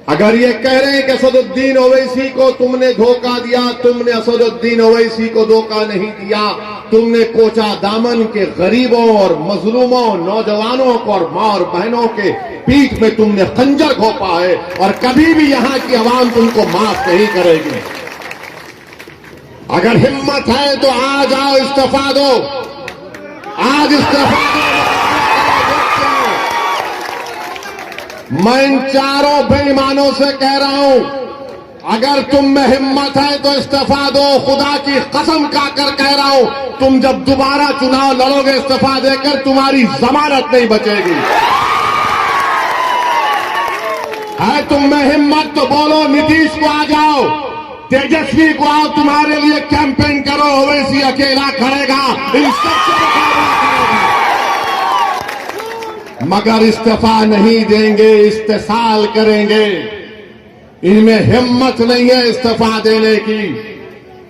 अगर ये कह रहे हैं कि असदुद्दीन ओवैसी को तुमने धोखा दिया, तुमने असदुद्दीन ओवैसी को धोखा नहीं दिया। तुमने कोचा दामन के गरीबों और मजलूमों, नौजवानों को और मां और बहनों के पीठ में तुमने खंजर घोंपा है और कभी भी यहां की आवाम तुमको माफ नहीं करेगी। अगर हिम्मत है तो आज आओ, इस्तीफा दो, आज इस्तीफा दो। मैं इन चारों बेईमानों से कह रहा हूं, अगर तुम में हिम्मत है तो इस्तीफा दो। खुदा की कसम खाकर कह रहा हूं, तुम जब दोबारा चुनाव लड़ोगे इस्तीफा देकर, तुम्हारी जमानत नहीं बचेगी। है तुम में हिम्मत तो बोलो, नीतीश को आ जाओ, तेजस्वी को आओ, तुम्हारे लिए कैंपेन करो। ओवैसी अकेला खड़ेगा, इन सबसे मुकाबला करेगा। मगर इस्तीफा नहीं देंगे, इस्तेसाल करेंगे। इनमें हिम्मत नहीं है इस्तीफा देने की।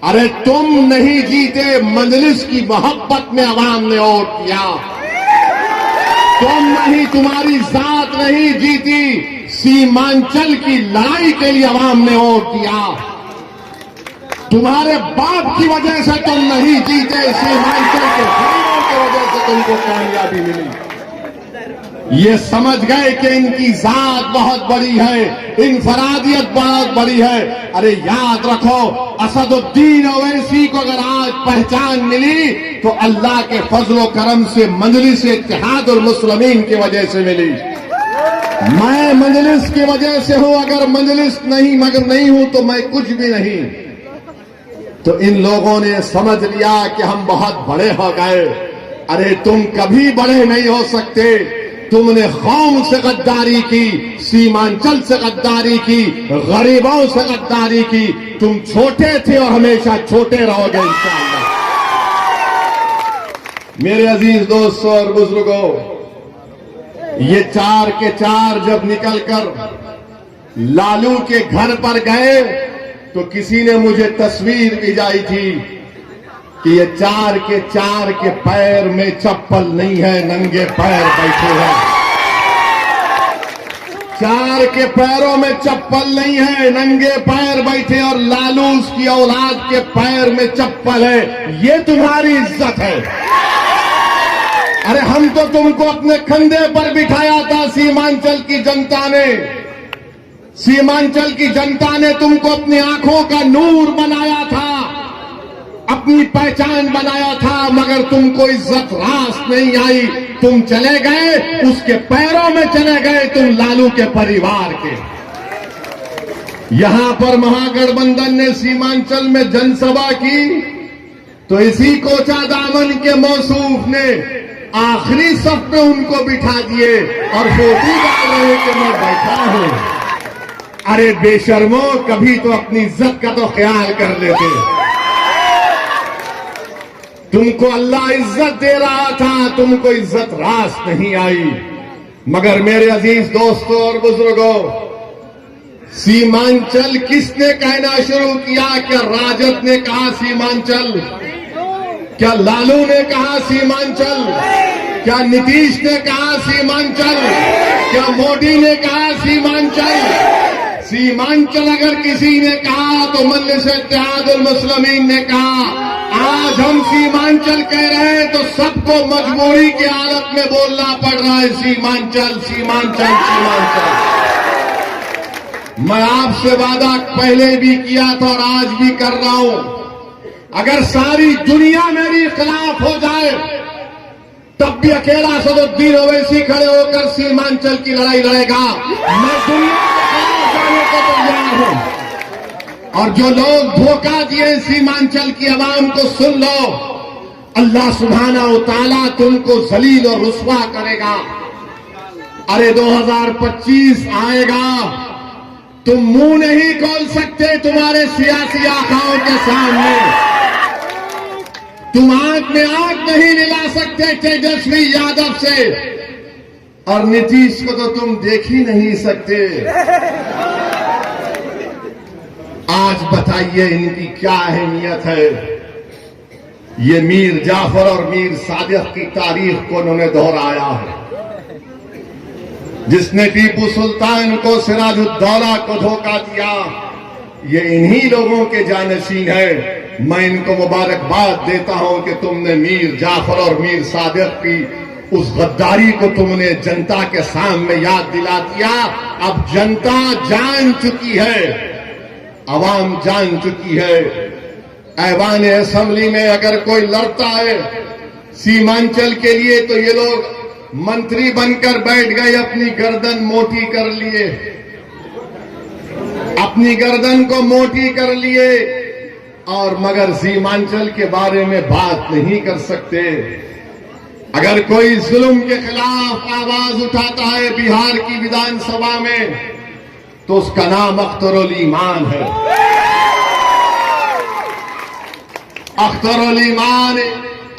अरे तुम नहीं जीते, मजलिस की मोहब्बत में अवाम ने वोट किया। तुम नहीं, तुम्हारी जात नहीं जीती, सीमांचल की लड़ाई के लिए अवाम ने वोट दिया। तुम्हारे बाप की वजह से तुम नहीं जीते, सीमांचल के गरीबों की वजह से तुमको कामयाबी मिली। ये समझ गए कि इनकी जात बहुत बड़ी है, इनफरादियत बहुत बड़ी है। अरे याद रखो, असदुद्दीन ओवैसी को अगर आज पहचान मिली तो अल्लाह के फजलो करम से मजलिस इत्तेहादुल मुस्लिमीन की वजह से मिली। मैं मजलिस की वजह से हूं, अगर मजलिस नहीं मगर नहीं हूं तो मैं कुछ भी नहीं। तो इन लोगों ने समझ लिया कि हम बहुत बड़े हो गए। अरे तुम कभी बड़े नहीं हो सकते। तुमने कौम से गद्दारी की, सीमांचल से गद्दारी की, गरीबों से गद्दारी की। तुम छोटे थे और हमेशा छोटे रहोगे इंशाअल्लाह। मेरे अजीज दोस्तों और बुजुर्गों, ये चार के चार जब निकलकर लालू के घर पर गए तो किसी ने मुझे तस्वीर भिजाई थी कि ये चार के पैर में चप्पल नहीं है, नंगे पैर बैठे हैं। चार के पैरों में चप्पल नहीं है, नंगे पैर बैठे, और लालू उसकी औलाद के पैर में चप्पल है। ये तुम्हारी इज्जत है। अरे हम तो तुमको अपने कंधे पर बिठाया था। सीमांचल की जनता ने तुमको अपनी आंखों का नूर बनाया था, अपनी पहचान बनाया था, मगर तुमको इज्जत रास नहीं आई। तुम चले गए, उसके पैरों में चले गए, तुम लालू के परिवार के। यहां पर महागठबंधन ने सीमांचल में जनसभा की तो इसी कोचा दामन के मौसूफ ने आखिरी सफ में उनको बिठा दिए और फोटो डाल रहे कि मैं बैठा हूं। अरे बेशर्मो, कभी तो अपनी इज्जत का तो ख्याल कर लेते। तुमको अल्लाह इज्जत दे रहा था, तुमको इज्जत रास नहीं आई। मगर मेरे अजीज दोस्तों और बुजुर्गों, सीमांचल किसने कहना शुरू किया? क्या राजद ने कहा सीमांचल? क्या लालू ने कहा सीमांचल? क्या नीतीश ने कहा सीमांचल? क्या मोदी ने कहा सीमांचल? सीमांचल अगर किसी ने कहा तो मजलिस इत्तेहादुल मुस्लिमीन ने कहा। आज हम सीमांचल कह रहे हैं तो सबको मजबूरी की हालत में बोलना पड़ रहा है सीमांचल, सीमांचल, सीमांचल। मैं आपसे वादा पहले भी किया था और आज भी कर रहा हूं, अगर सारी दुनिया मेरी खिलाफ हो जाए तब भी अकेला असदुद्दीन ओवैसी खड़े होकर सीमांचल की लड़ाई लड़ेगा। मैं दुनिया के खिलाफ जाने को तैयार हूं। और जो लोग धोखा दिए सीमांचल की आवाम को, सुन लो, अल्लाह सुब्हाना व तआला तुमको जलील और रुस्वा करेगा। अरे 2025 आएगा, तुम मुंह नहीं खोल सकते तुम्हारे सियासी आकाओं के सामने। तुम आंख में आंख नहीं मिला सकते तेजस्वी यादव से, और नीतीश को तो तुम देख ही नहीं सकते। आज बताइए इनकी क्या अहमियत है। ये मीर जाफर और मीर सादिक की तारीख को उन्होंने दोहराया है। जिसने टीपू सुल्तान को, सिराजुद्दौला को धोखा दिया, ये इन्हीं लोगों के जानशीन है। मैं इनको मुबारकबाद देता हूं कि तुमने मीर जाफर और मीर सादिक की उस गद्दारी को तुमने जनता के सामने याद दिला दिया। अब जनता जान चुकी है, अवाम जान चुकी है। ऐवान असेंबली में अगर कोई लड़ता है सीमांचल के लिए तो ये लोग मंत्री बनकर बैठ गए, अपनी गर्दन मोटी कर लिए, अपनी गर्दन को मोटी कर लिए, और मगर सीमांचल के बारे में बात नहीं कर सकते। अगर कोई जुल्म के खिलाफ आवाज उठाता है बिहार की विधानसभा में तो उसका नाम अख्तरुल ईमान है। अख्तरुल ईमान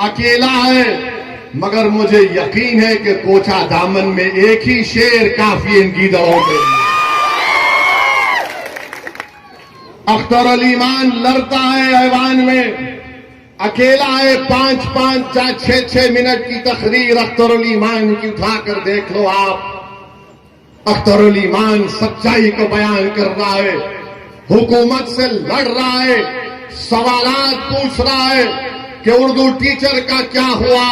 अकेला है, मगर मुझे यकीन है कि कोचा दामन में एक ही शेर काफी इन गीदड़ों के लिए। अख्तरुल ईमान लड़ता है ऐवान में, अकेला है। 5-5 या 6-6 मिनट की तकरीर अख्तरुल ईमान की उठाकर देख लो आप। अख्तरुल ईमान सच्चाई को बयान कर रहा है, हुकूमत से लड़ रहा है, सवालात पूछ रहा है कि उर्दू टीचर का क्या हुआ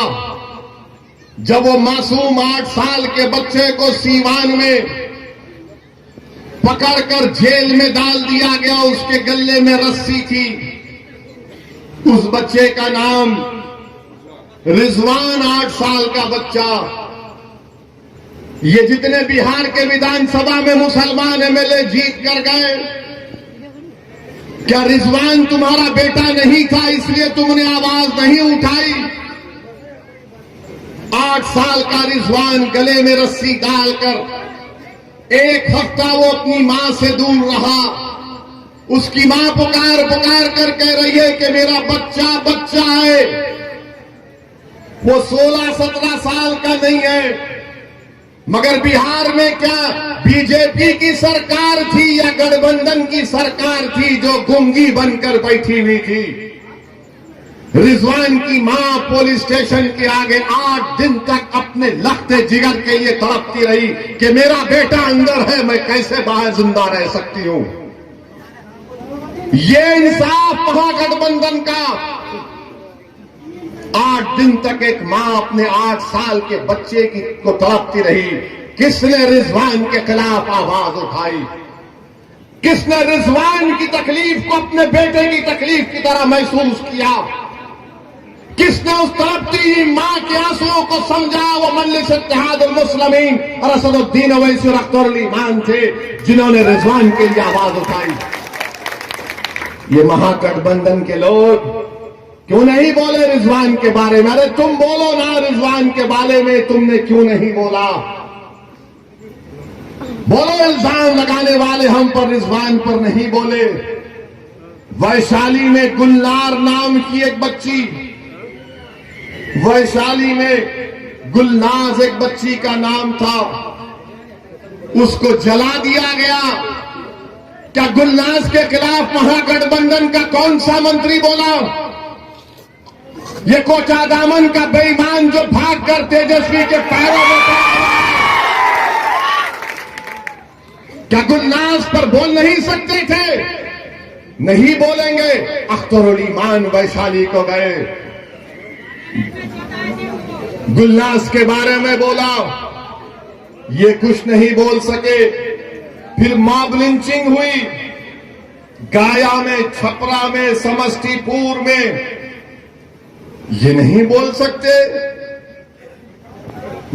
जब वो मासूम 8 साल के बच्चे को सीवान में पकड़कर जेल में डाल दिया गया। उसके गले में रस्सी थी, उस बच्चे का नाम रिजवान, 8 साल का बच्चा। ये जितने बिहार के विधानसभा में मुसलमान एमएलए जीत कर गए, क्या रिजवान तुम्हारा बेटा नहीं था इसलिए तुमने आवाज नहीं उठाई? 8 साल का रिजवान गले में रस्सी डालकर 1 हफ्ता वो अपनी मां से दूर रहा। उसकी मां पुकार पुकार कर कह रही है कि मेरा बच्चा बच्चा है। वो 16-17 साल का नहीं है। मगर बिहार में क्या बीजेपी की सरकार थी या गठबंधन की सरकार थी जो गूंगी बनकर बैठी हुई थी? रिजवान की मां पुलिस स्टेशन के आगे 8 दिन तक अपने लखते जिगर के लिए तड़पती रही कि मेरा बेटा अंदर है, मैं कैसे बाहर जिंदा रह सकती हूं। ये इंसाफ महागठबंधन का। 8 दिन तक एक मां अपने 8 साल के बच्चे की को तड़पती रही। किसने रिजवान के खिलाफ आवाज उठाई? किसने रिजवान की तकलीफ को अपने बेटे की तकलीफ की तरह महसूस किया? किसने उस तड़पती मां के आंसुओं को समझा? वो मजलिस इत्तेहादुल मुस्लिमीन और असदुद्दीन ओवैसी और अख्तरुल ईमान थे जिन्होंने रिजवान के लिए आवाज उठाई। ये महागठबंधन के लोग क्यों नहीं बोले रिजवान के बारे में? अरे तुम बोलो ना, रिजवान के बारे में तुमने क्यों नहीं बोला? बोलो, इल्जाम लगाने वाले हम पर, रिजवान पर नहीं बोले। वैशाली में गुलनार नाम की एक बच्ची, वैशाली में गुलनाज एक बच्ची का नाम था, उसको जला दिया गया। क्या गुलनाज के खिलाफ महागठबंधन का कौन सा मंत्री बोला? ये कोचा दामन का बेईमान जो भागकर तेजस्वी के पैरों में क्या गुलनाज पर बोल नहीं सकते थे? नहीं बोलेंगे। अख्तरुल ईमान वैशाली को गए, गुलनाज के बारे में बोला, ये कुछ नहीं बोल सके। फिर मॉब लिंचिंग हुई गाया में, छपरा में, समस्तीपुर में, ये नहीं बोल सकते।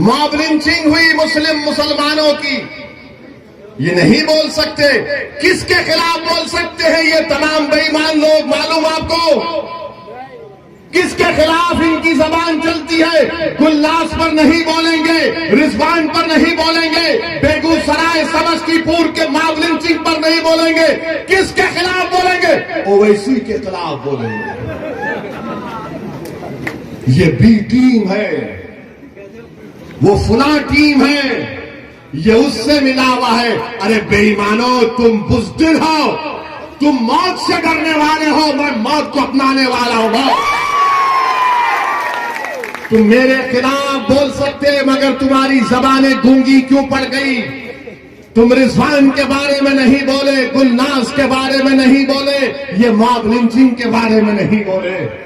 मॉब लिंचिंग हुई मुसलमानों की, ये नहीं बोल सकते। किसके खिलाफ बोल सकते हैं ये तमाम बेईमान लोग? मालूम आपको किसके खिलाफ इनकी जबान चलती है? गुलनाज पर नहीं बोलेंगे, रिजवान पर नहीं बोलेंगे, बेगूसराय समस्तीपुर के मॉब लिंचिंग पर नहीं बोलेंगे। किसके खिलाफ बोलेंगे? ओवैसी के खिलाफ बोलेंगे। ये बी टीम है, वो फुला टीम है, ये उससे मिला हुआ है। अरे बेईमानो, तुम बुज़दिल हो, तुम मौत से डरने वाले हो, मैं मौत को अपनाने वाला हूं। तुम मेरे खिलाफ बोल सकते मगर तुम्हारी जबानें गूंगी क्यों पड़ गई? तुम रिजवान के बारे में नहीं बोले, गुलनाज के बारे में नहीं बोले, ये मॉब लिंचिंग के बारे में नहीं बोले।